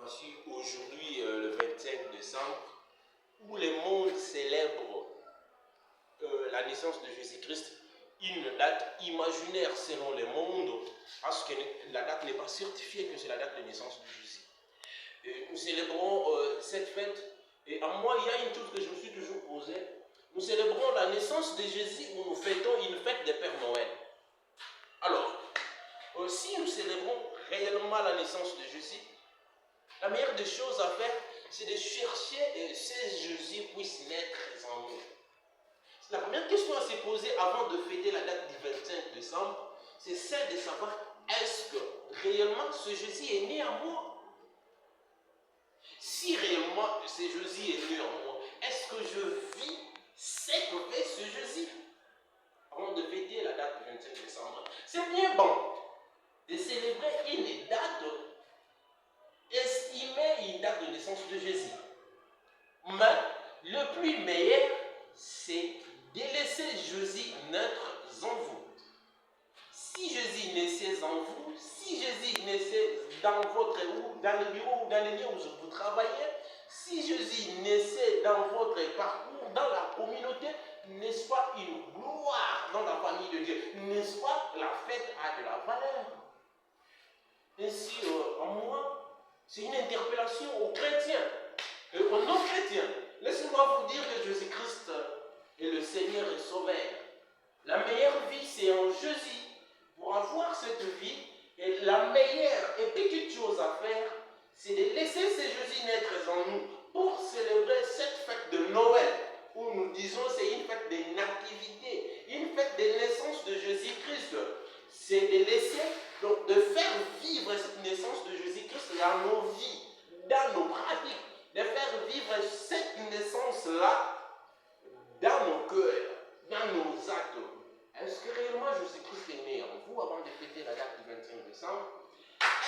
Voici aujourd'hui le 25 décembre, où le monde célèbre la naissance de Jésus-Christ, une date imaginaire selon le monde, parce que la date n'est pas certifiée que c'est la date de naissance de Jésus. Et nous célébrons cette fête, et en moi, il y a une chose que je me suis toujours posée. Nous célébrons la naissance de Jésus où nous fêtons une fête des Pères Noël. Alors, si nous célébrons réellement la naissance de Jésus, la meilleure des choses à faire, c'est de chercher que Jésus puisse naître en nous. La première question à se poser avant de fêter la date du 25 décembre, c'est celle de savoir, est-ce que réellement ce Jésus est né en moi? Si réellement ce Jésus est né en moi, est-ce que je vis ce que fait ce Jésus? Avant de fêter la date du 25 décembre, c'est bien bon de célébrer une date estimée, une date de naissance de Jésus. Mais le plus meilleur, c'est de laisser Jésus naître en vous. Si Jésus naissait en vous, si Jésus naissait dans votre ou dans le bureau ou dans les lieux où vous travaillez, si Jésus naissait dans votre parcours, dans la communauté, n'est-ce pas une gloire dans la famille de Dieu? N'est-ce pas la fête a de la valeur? Ainsi, en moi, c'est une interpellation aux chrétiens et aux non-chrétiens. Laissez-moi vous dire que Jésus-Christ est le Seigneur et Sauveur. La meilleure vie, c'est en Jésus. Pour avoir cette vie, et la meilleure et petite chose à faire, c'est de laisser ce Jésus naître en nous pour célébrer cette fête de Noël, où nous disons c'est une fête de nativité, une fête de naissance de Jésus-Christ. C'est de laisser, donc de faire vivre cette naissance de Jésus-Christ dans nos vies, dans nos pratiques, de faire vivre cette naissance-là dans nos cœurs, dans nos actes. Est-ce que réellement Jésus-Christ est né en vous avant de fêter la date du 25 décembre?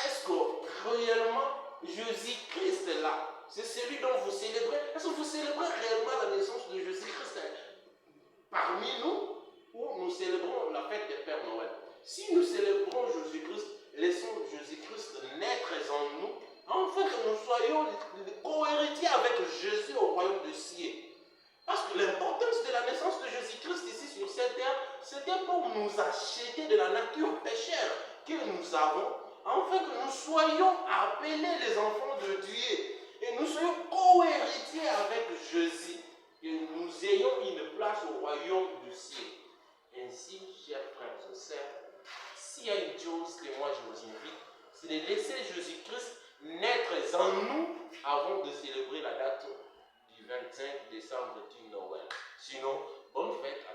Est-ce que réellement Jésus-Christ est là? C'est celui dont vous célébrez. Est-ce que vous célébrez réellement la naissance de Jésus-Christ parmi nous, ou nous célébrons la fête des Pères Noël? Si nous célébrons Jésus-Christ, laissons Jésus-Christ naître en nous, afin que nous soyons co-héritiers avec Jésus au royaume de cieux. Parce que l'importance de la naissance de Jésus-Christ ici sur cette terre, c'était pour nous acheter de la nature péchère que nous avons, afin que nous soyons appelés les enfants de Dieu et nous soyons co-héritiers avec Jésus et nous ayons une place au royaume du ciel. Ainsi, chers frères et sœurs, s'il y a une chose que moi je vous invite, c'est de laisser Jésus-Christ naître en nous avant de célébrer la date du 25 décembre du Noël. Sinon, bonne fête à